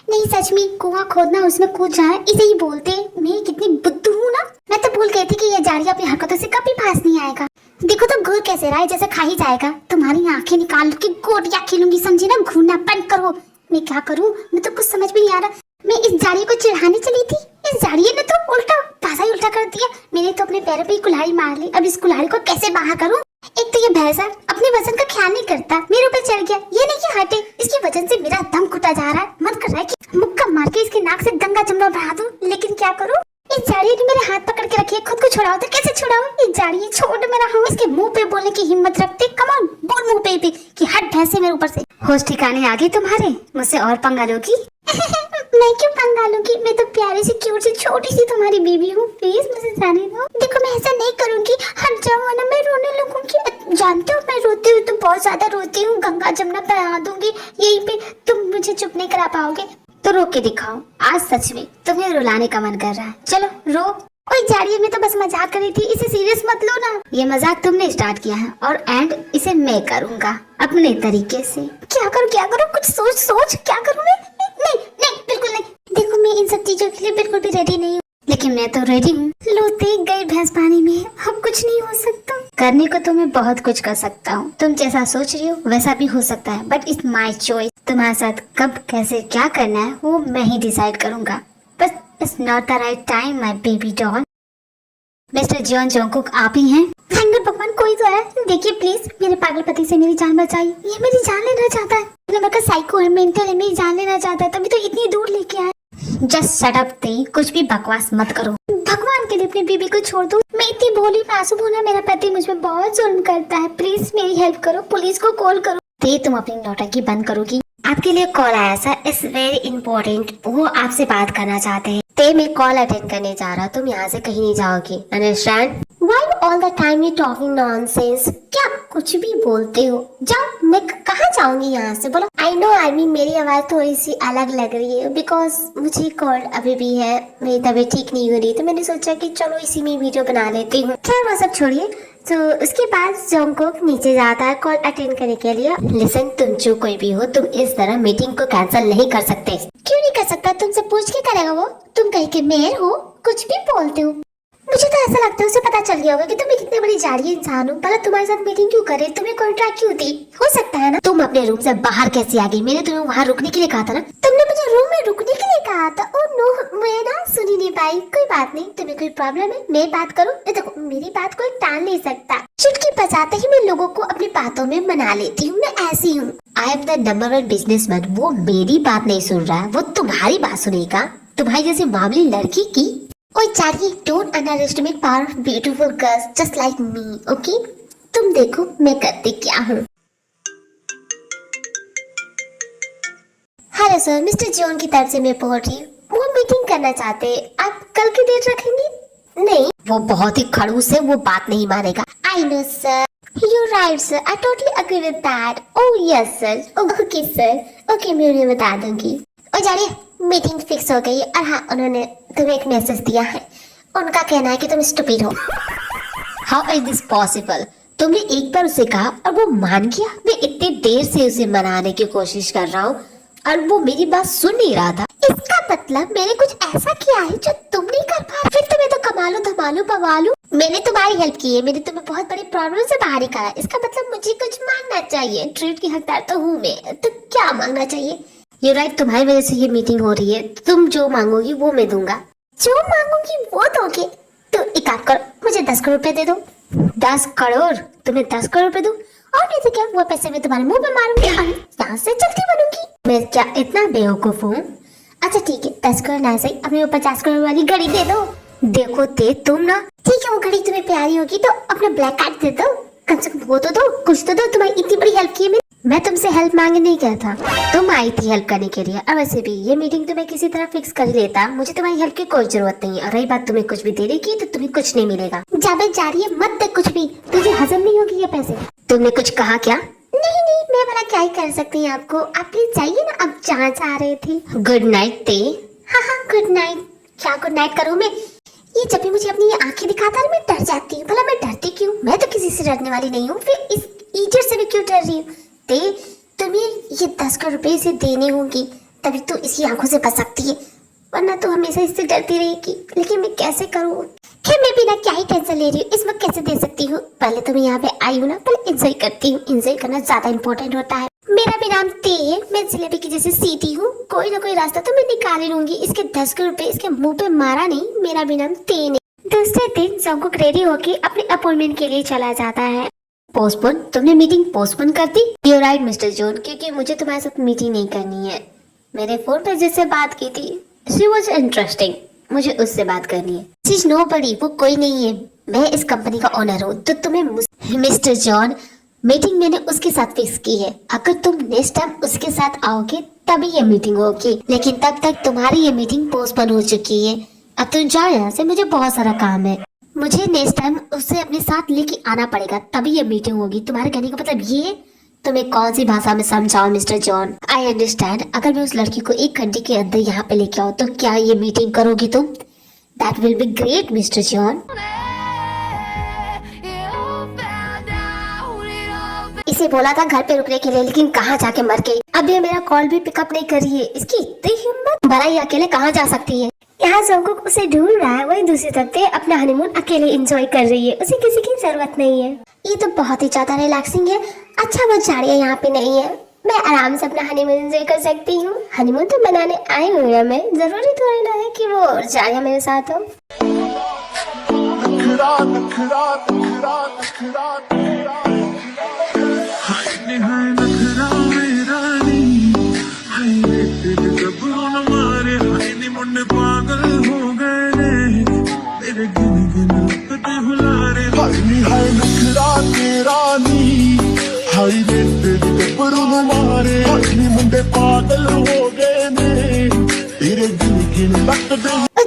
नहीं सच में कुआं खोदना उसमें कूद जाए इसे ही बोलते। मैं कितनी बुद्धू हूँ ना। मैं तो भूल गई थी कि ये जाड़िया अपनी हरकतों से कभी पास नहीं आएगा। देखो तो घूर कैसे रहा है, जैसे खा ही जाएगा। तुम्हारी आंखें निकाल के गोटियां खेलूंगी, समझी ना। घूरना बंद करो। मैं क्या करूँ, मैं तो कुछ समझ में नहीं आ रहा। मैं इस जाड़िया को चिढ़ाने चली थी, इस जाड़िया ने तो उल्टा पासा ही उल्टा कर दिया। मैंने तो अपने पैरों पे ही कुल्हाड़ी मार ली। अब इस कुल्हाड़ी को कैसे बाहर करूँ। एक तो ये भैंसा अपने वजन का ख्याल नहीं करता, मेरे ऊपर चढ़ गया। ये नहीं कि हटे, इसकी वजन से मेरा दम घुटा जा रहा है। मन कर रहा है कि मुक्का मार के इसके नाक से गंगा जमुना बहा दूं, लेकिन क्या करूं। इस जाड़िए ने मेरे हाथ पकड़ के रखी है, खुद को छुड़ाओ तो कैसे छुड़ाऊं। इस जाड़िए छोड़ मेरा हाथ। इसके मुंह पे बोलने की हिम्मत रखते, कम ऑन बोल मुंह पे भी कि हट भैंसे मेरे ऊपर से। होश ठिकाने आ गई तुम्हारे, मुझसे और पंगा लोगी। मैं क्यों पंगा लूंगी, मैं तो प्यारी सी क्यूट सी छोटी सी तुम्हारी बेबी हूँ। प्लीज मुझे जाने दो। देखो मैं ऐसा नहीं करूंगी, हट जाओ वरना मैं रोने लगूंगी। जानते हो मैं रोती हूँ तो बहुत ज्यादा रोती हूँ। गंगा जमुना बहा दूंगी यहीं पे, तुम मुझे चुप नहीं करा पाओगे। तो रो के दिखाओ, आज सच में तुम्हें रुलाने का मन कर रहा है। चलो रो। ओए जाड़िए मैं तो बस मजाक कर रही थी, इसे सीरियस मत लो ना। ये मजाक तुमने स्टार्ट किया है और एंड इसे मैं करूंगा अपने तरीके से। क्या करूँ कुछ सोच सोच, क्या करूँ मैं। नहीं नहीं बिल्कुल नहीं। देखो मैं इन सब चीजों के लिए बिल्कुल भी रेडी नहीं हूँ, लेकिन मैं तो रेडी हूँ। लो देख गई भैंस पानी में, अब कुछ नहीं हो सकता। करने को तो मैं बहुत कुछ कर सकता हूँ, तुम जैसा सोच रही हो वैसा भी हो सकता है, बट इट्स माई चॉइस। तुम्हारे साथ कब कैसे क्या करना है वो मैं ही डिसाइड करूंगा, बस it's not the right time my baby doll. Mister Jeon Jungkook आप ही हैं? थैंक गॉड भगवान कोई तो है। देखिए प्लीज मेरे पागल पति से मेरी जान बचाइए, ये मेरी जान लेना चाहता है। मैं साइको है, मेंटल है, मेरी जान लेना चाहता है, तभी तो इतनी दूर लेके आया। जस्ट शट अप थे, कुछ भी बकवास मत करो। भगवान के लिए अपनी बीबी को छोड़ दो। मैं इतनी भोली मासूम हूं ना, मेरा पति मुझ में बहुत जुल्म करता है। प्लीज मेरी हेल्प करो, पुलिस को कॉल करो। ते तुम अपनी नौटंकी बंद करोगी? आपके लिए कॉल आया सर, इट्स वेरी इंपॉर्टेंट, वो आपसे बात करना चाहते हैं। ते मैं कॉल अटेंड करने जा रहा, तुम यहाँ से कहीं नहीं जाओगी, understand? Why all the time you talking nonsense? क्या कुछ भी बोलते हो, जाओ। मैं कहाँ जाऊंगी यहाँ से, बोलो। I know मेरी आवाज थोड़ी सी अलग लग रही है बिकॉज मुझे कोल्ड अभी भी है, मेरी तबीयत ठीक नहीं हो रही, तो मैंने सोचा कि चलो इसी में वीडियो बना लेती हूँ। खैर वो सब छोड़िए। तो उसके बाद जोंकुक नीचे जाता है कॉल अटेंड करने के लिए। लिसन तुम जो कोई भी हो, तुम इस तरह मीटिंग को कैंसिल नहीं कर सकते। क्यों नहीं कर सकता, तुमसे पूछ के करेगा वो। तुम कहीं के मेयर हो, कुछ भी बोलते हो। मुझे तो ऐसा लगता है उसे पता चल गया होगा कि तुम कितने बड़ी जाड़िया इंसान हो। भला तुम्हारे साथ मीटिंग क्यों करे, तुम्हें कॉन्ट्रैक्ट क्यों दी। हो सकता है ना। तुम अपने रूम से बाहर कैसे आ गई, मैंने तुम्हें वहाँ रुकने के लिए कहा था ना। तुमने मुझे रूम में रुकने के लिए कहा था। ओ नो, मैं ना सुनी नहीं पाई। कोई बात नहीं, तुम्हें कोई प्रॉब्लम है मैं बात करूँ। देखो मेरी बात कोई टाल नहीं सकता। चुटकी बजाते ही मैं लोगों को अपनी बातों में मना लेती हूँ, मैं ऐसी हूँ। I am the number 1 businessman. वो मेरी बात नहीं सुन रहा है, वो तुम्हारी बात सुनेगा, तुम्हारी जैसी मामूली लड़की की। ओए Charlie, don't underestimate power of beautiful girls just like me, okay? तुम देखो मैं करती क्या हूँ। हेलो सर, मिस्टर जॉन की तरफ से मैं बोल रही हूँ। वो मीटिंग करना चाहते हैं, आप कल की डेट रखेंगे? नहीं, वो बहुत ही खड़ूस है, वो बात नहीं मानेगा। I know sir, you right sir, I totally agree with that. Oh yes sir, okay sir, okay मैं उन्हें बता दूंगी। ओ जानिए मीटिंग फिक्स हो गई। और हाँ, उन्होंने तुम्हें एक मैसेज दिया है, उनका कहना है कि तुम स्टूपिड हो। How is this possible? तुमने एक बार उसे कहा और वो मान गया। मैं इतनी देर से उसे मनाने की कोशिश कर रहा हूँ और वो मेरी बात सुन नहीं रहा था। इसका मतलब मैंने कुछ ऐसा किया है जो तुम नहीं कर पा। फिर तुम्हें तो कमालू धमालू बवालू। मैंने तुम्हारी हेल्प की है, मैंने तुम्हें बहुत बड़ी प्रॉब्लम से बाहर निकाला। इसका मतलब मुझे कुछ मांगना चाहिए। ट्रीट की हकदार तो हूँ मैं, तो क्या मांगना चाहिए? ये राइट, तुम्हारी वजह से ये मीटिंग हो रही है, तुम जो मांगोगी वो मैं दूंगा। जो मांगोगी वो दोगे? तो एक काम करो, मुझे 10 करोड़ रुपए दे दो। 10 करोड़? तुम्हें 10 करोड़ रुपए दूं? और नहीं तो क्या, वो पैसे मैं तुम्हारे मुंह पे मारूंगी और यहाँ से चलती बनूंगी। मैं क्या इतना बेवकूफ हूँ? अच्छा ठीक है, 10 करोड़ ना सही, अपने वो 50 करोड़ वाली घड़ी दे दो। देखो ते तुम ना, ठीक है वो घड़ी तुम्हें प्यारी होगी तो अपना ब्लैक कार्ड दे दो, कम से कम वो तो दो, कुछ तो दो। तुम्हारी इतनी बड़ी हेल्प की है मैं तुमसे हेल्प मांगे नहीं गया था, तुम आई थी हेल्प करने के लिए। और वैसे भी ये मीटिंग तो मैं किसी तरह फिक्स कर ही लेता, मुझे तुम्हारी हेल्प की कोई जरूरत नहीं है। और रही बात तुम्हें कुछ भी देने की, तो तुम्हें कुछ नहीं मिलेगा। जाबे जा रही है, मत दे कुछ भी, तुझे हजम नहीं होगी ये पैसे। तुमने कुछ कहा क्या? नहीं नहीं, मैं भला क्या ही कर सकती हूँ आपको, आप प्लीज जाइए ना, अब जहाँ जा रहे थे। गुड नाइट ते। हाँ हाँ गुड नाइट। क्या गुड नाइट करूँ मैं? ये जब भी मुझे अपनी आंखें दिखाता है मैं डर जाती हूँ। भला मैं डरती क्यों? मैं तो किसी से डरने वाली नहीं हूँ, फिर इस इडियट से मैं क्यों डर रही हूँ? ते तुम्हें ये 10 करोड़ रुपए से देने होंगे, तभी तो इसकी आंखों से बच सकती है, वरना तो हमेशा इससे डरती रहेगी। लेकिन मैं कैसे करूँ? खैर मैं बिना क्या ही टेंशन ले रही हूँ, इस वक्त कैसे दे सकती हूँ। पहले तो मैं यहाँ पे आई हूँ ना, पहले एंजॉय करती हूँ। एंजॉय करना ज्यादा इंपॉर्टेंट होता है। मेरा भी नाम ते है, मैं जलेबी की जैसे सीधी हूँ, कोई ना कोई रास्ता तो मैं निकाल ही लूंगी। इसके 10 रुपए इसके मुंह पे मारा नहीं, मेरा भी नाम ते नहीं। दूसरे दिन जंगकुक रेडी होके अपने अपॉइंटमेंट के लिए चला जाता है। पोस्टपोन? तुमने मीटिंग पोस्टपोन कर दी? यू राइट मिस्टर जॉन, क्योंकि मुझे तुम्हारे साथ मीटिंग नहीं करनी है। मैंने फोन पर जिससे बात की थी, शी वॉज इंटरेस्टिंग, मुझे उससे बात करनी है। शीज नो बड़ी, वो कोई नहीं है, मैं इस कंपनी का ओनर हूँ। तो तुम्हें मिस्टर जॉन, मीटिंग मैंने उसके साथ फिक्स की है। अगर तुम नेक्स्ट टाइम उसके साथ आओगे तभी ये मीटिंग होगी, लेकिन तब तक तुम्हारी ये मीटिंग पोस्टपोन हो चुकी है। अब तुम जाओ यहाँ से, मुझे बहुत सारा काम है। मुझे नेक्स्ट टाइम उससे अपने साथ लेके आना पड़ेगा, तभी ये मीटिंग होगी। तुम्हारे कहने का मतलब ये है? तुम्हें कौन सी भाषा में समझाओ मिस्टर जॉन? I understand. अगर मैं उस लड़की को 1 घंटे के अंदर यहाँ पे लेके आऊँ तो क्या ये मीटिंग करोगी तुम? That will be great mister John. इसे बोला था घर पे रुकने के लिए, लेकिन कहाँ जाके मर गई। अब ये मेरा कॉल भी पिकअप नहीं कर रही है। इसकी इतनी हिम्मत! भला ये अकेले कहाँ जा सकती है? यहाँ जंगकुक उसे ढूंढ रहा है, वही दूसरी तरफ से अपना हनीमून अकेले एंजॉय कर रही है। उसे किसी की जरूरत नहीं है। ये तो बहुत ही ज्यादा रिलैक्सिंग है। अच्छा वो झाड़ियाँ यहाँ पे नहीं है, मैं आराम से अपना हनीमून एंजॉय कर सकती हूँ। हनीमून तो मनाने आई हुई है मैं, जरूरी थोड़ी ना है कि वो झाड़ियाँ मेरे साथ हो।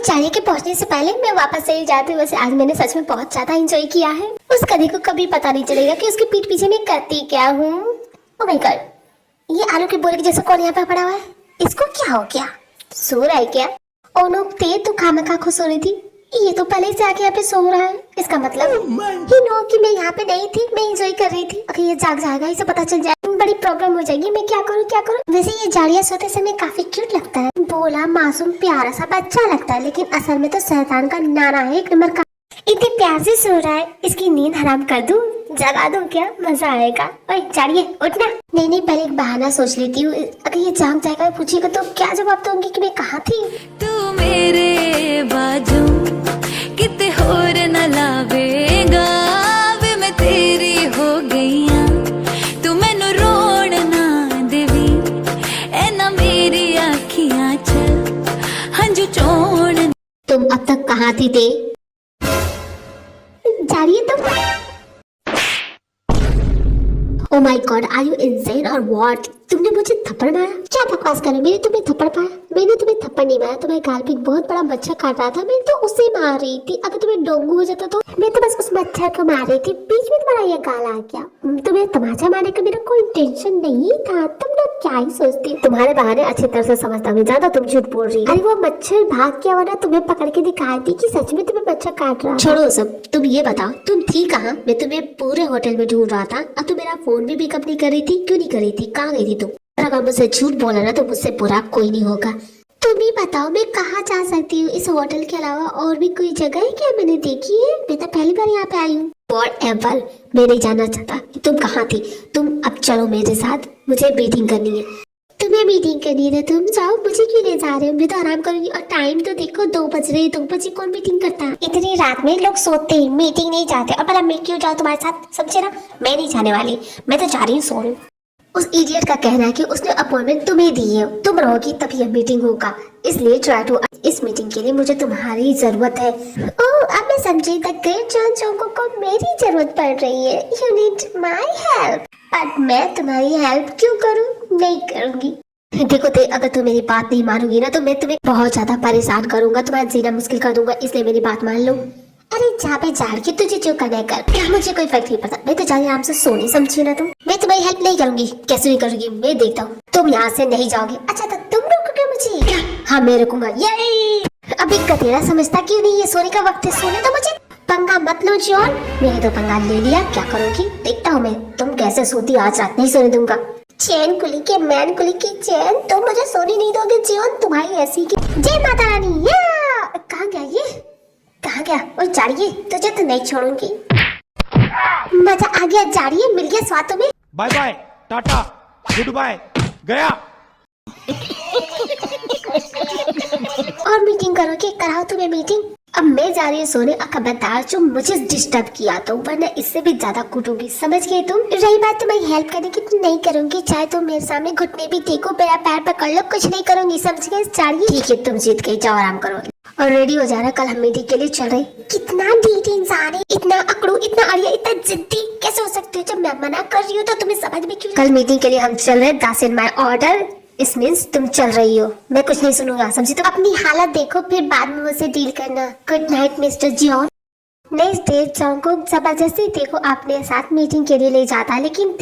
जाने के पहुंचने से पहले मैं वापस चली जाती हूँ। वैसे आज मैंने सच में बहुत ज्यादा एंजॉय किया है। उस कभी को कभी पता नहीं चलेगा कि उसके पीठ पीछे मैं करती क्या हूँ। ओह माय गॉड, ये आलू के बोरे के जैसा कौन यहाँ पे पड़ा हुआ है? इसको क्या हो गया? सो रहा है क्या? ओ नो, ते तो खामखा खुश सो रही थी, ये तो पहले से आके यहाँ पे सो रहा है। इसका मतलब ही नो कि मैं यहाँ पे नहीं थी, मैं एंजॉय कर रही थी। अगर ये जाग जाएगा, इसे पता चल जाएगा, बड़ी प्रॉब्लम हो जाएगी। मैं क्या करूँ क्या करूँ? वैसे ये झाड़ियाँ सोते समय काफी क्यूट लगता है, भोला मासूम प्यारा सा बच्चा लगता है, लेकिन असल में तो शैतान का नाना है, 1 नंबर का। इतने प्यार से सो रहा है, इसकी नींद हराम कर दूं, जगा दूं क्या? मजा आएगा। ओए झाड़िए उठना। नहीं पहले एक बहाना सोच लेती हूँ। अगर ये जाग जाएगा, पूछेगा तो क्या जवाब दूंगी कि मैं कहाँ थी? तू मेरे बाजू किते होर न लावेगा, वे मैं तेरी हो गई हां, तू मैनू रोण ना देवी, ए ना मेरी आखियां च हंजू चोण। तुम अब तक कहाँ थी ते? जानिए तुम। Oh my God, are you insane or what? तुमने मुझे थप्पड़ मारा? क्या बकवास कर रहे हो? मैंने तुम्हें थप्पड़ मारा? मैंने तुम्हें थप्पड़ नहीं मारा, तुम्हारे गाल पे एक बहुत बड़ा मच्छर काट रहा था, मैं तो उसे मार रही थी। अगर तुम्हें डेंगू हो जाता तो मैं तो बस उस मच्छर को मार रही थी, बीच में तुम्हारा ये गाल आ गया। तुम्हें तमाचा मारने का मेरा कोई इंटेंशन नहीं था। तुम लोग क्या ही सोचती? तुम्हारे बहाने अच्छी तरह से समझता हूँ, ज्यादा तुम झूठ बोल रही। अरे वो मच्छर भाग गया, वरना तुम्हें पकड़ के दिखाई थी कि सच में तुम्हें मच्छर काट रहा। छोड़ो सब, तुम ये बताओ तुम थी कहाँ? मैं तुम्हें पूरे होटल में ढूंढ रहा था। अब तुम मेरा फोन भी पिकअप नहीं कर रही थी, क्यों नहीं कर रही थी? कहाँ गई थी तुम? अगर मुझसे झूठ बोला ना तो मुझसे बुरा कोई नहीं होगा। तुम ही बताओ मैं कहाँ जा सकती हूँ? इस होटल के अलावा और भी कोई जगह है क्या मैंने देखी है? मैं तो पहली बार यहाँ पे आई हूँ। Whatever, मैं नहीं जानना चाहता कि तुम कहाँ थी। तुम अब चलो मेरे साथ, मुझे मीटिंग करनी है। तुम्हें मीटिंग करनी है तुम जाओ, मुझे क्यों ले जा रहे हो? मैं तो आराम करूंगी। और टाइम तो देखो 2 बज रहे हैं। 2 बजे कौन मीटिंग करता है? इतनी रात में लोग सोते हैं, मीटिंग नहीं जाते। और भला मैं क्यों जाऊँ तुम्हारे साथ? समझे ना, मैं नहीं जाने वाली, मैं तो जा रही हूँ सोने। उस इडियट का कहना है कि उसने अपॉइंटमेंट तुम्हें दी है, तुम रहोगी तभी यह मीटिंग होगा, इसलिए ट्राई टू। इस मीटिंग के लिए मुझे तुम्हारी जरूरत है। ओह अब मैं समझी, द ग्रेट जॉन जंगकुक को मेरी जरूरत पड़ रही है। You need my help. But मैं तुम्हारी हेल्प क्यों करूं? नहीं करूंगी। देखो ते, अगर तुम मेरी बात नहीं मानोगी ना तो मैं तुम्हें बहुत ज्यादा परेशान करूंगा, तुम्हारा जीना मुश्किल कर दूंगा, इसलिए मेरी बात मान लो। अरे जहाँ पे झाड़ के तुझे जो करना है कर, मुझे कोई फर्क नहीं पड़ता। मैं तो जाने आराम से सोने, समझी ना तुम? मैं तुम्हारी हेल्प नहीं करूंगी। कैसे नहीं करूंगी मैं देखता हूँ। तुम यहाँ से नहीं जाओगे। अच्छा तो तुम रोकोगे मुझे? हाँ मैं रुकूंगा। ये अब एक गधेड़ा समझता क्यों नहीं? ये सोने का वक्त है, सोने तो मुझे। पंगा मत लो जॉन। मैंने तो पंगा ले लिया, क्या करोगी देखता हूँ मैं। तुम कैसे सोती, आज रात नहीं सोने दूंगा। चैन कुली के मैन कुली की चैन, तुम मुझे सोने नहीं दोगे जीवन तुम्हारी ऐसी की। जय माता रानी। या कहाँ गया ये, कहाँ गया? और जाड़िए तुझे तो नहीं छोड़ूंगी। मजा आ गया जाड़िए, मिल गया स्वाद तुम्हें। Bye bye, tata, goodbye, गया। और मीटिंग करोगे? कराओ तुम्हें मीटिंग। अब मैं जा रही हूँ सोने। खबरदार जो मुझे डिस्टर्ब किया तो वरना इससे भी ज्यादा कूटूंगी, समझ गए तुम? रही बात तुम्हारी हेल्प करने की, तो नहीं करूंगी। चाहे तुम मेरे सामने घुटने भी टेको, मेरा पैर पकड़ लो, कुछ नहीं करूंगी, समझ गए? जाड़िए ठीक है, तुम जीत गई, जाओ आराम करो। और रेडी हो जाना, कल हम मीटिंग के लिए चल रहे। कितना ढीठ इंसान है, इतना अकड़ू, इतना अड़िया, इतना जिद्दी कैसे हो सकते हो? जब मैं मना कर रही हूँ तो तुम्हें समझ में क्यों? कल मीटिंग के लिए हम चल रहे, दैट्स इन माय ऑर्डर। इस मीन्स तुम चल रही हो, मैं कुछ नहीं सुनूंगा, समझी? तो अपनी हालत देखो, फिर बाद में मुझसे डील करना। Good night mister John. Next day John को जबरदस्ती देखो अपने साथ मीटिंग के लिए ले जाता है, लेकिन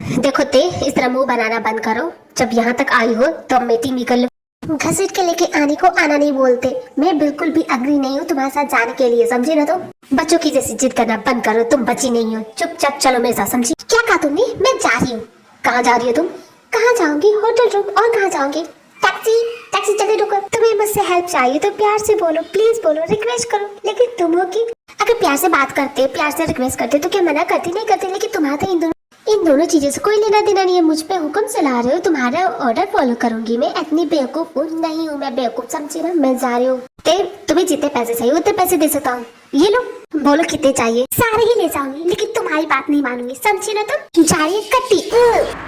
देखो इस तरह मुंह बनाना बंद करो। जब यहाँ तक आई हो तो मीटिंग भी कर लो। घसीट के लेके आने को आना नहीं बोलते। मैं बिल्कुल भी अग्री नहीं हूँ तुम्हारे साथ जाने के लिए, समझी ना? तो बच्चों की जैसी जिद करना बंद करो, तुम बच्ची नहीं हो, चुपचाप चलो मेरे साथ, समझी? क्या कहा तुमने? मैं जा रही हूँ। कहाँ जा रही हो तुम? कहाँ जाओगी? Hotel room. और कहाँ जाओगी? टैक्सी, टैक्सी जल्दी रुको। तुम्हें मुझसे हेल्प चाहिए तो प्यार से बोलो, प्लीज बोलो, रिक्वेस्ट करो। लेकिन तुम हो कि अगर प्यार से बात करते, प्यार से रिक्वेस्ट करते तो क्या मना करती? नहीं करती। लेकिन तुम्हारा तो इन दोनों चीजों से कोई लेना देना नहीं है। मुझ पे हुक्म चला रहे हो, तुम्हारा ऑर्डर फॉलो करूंगी। मैं इतनी बेवकूफ नहीं हूँ, मैं बेवकूफ, समझी ना? मैं जा रही हूँ। तुम्हें जितने पैसे चाहिए उतने पैसे दे सकता हूँ, ये लो, बोलो कितने चाहिए, सारे ही ले जाऊंगी, लेकिन तुम्हारी बात नहीं मानूंगी, समझी ना? तुम जा रही है कट्टी।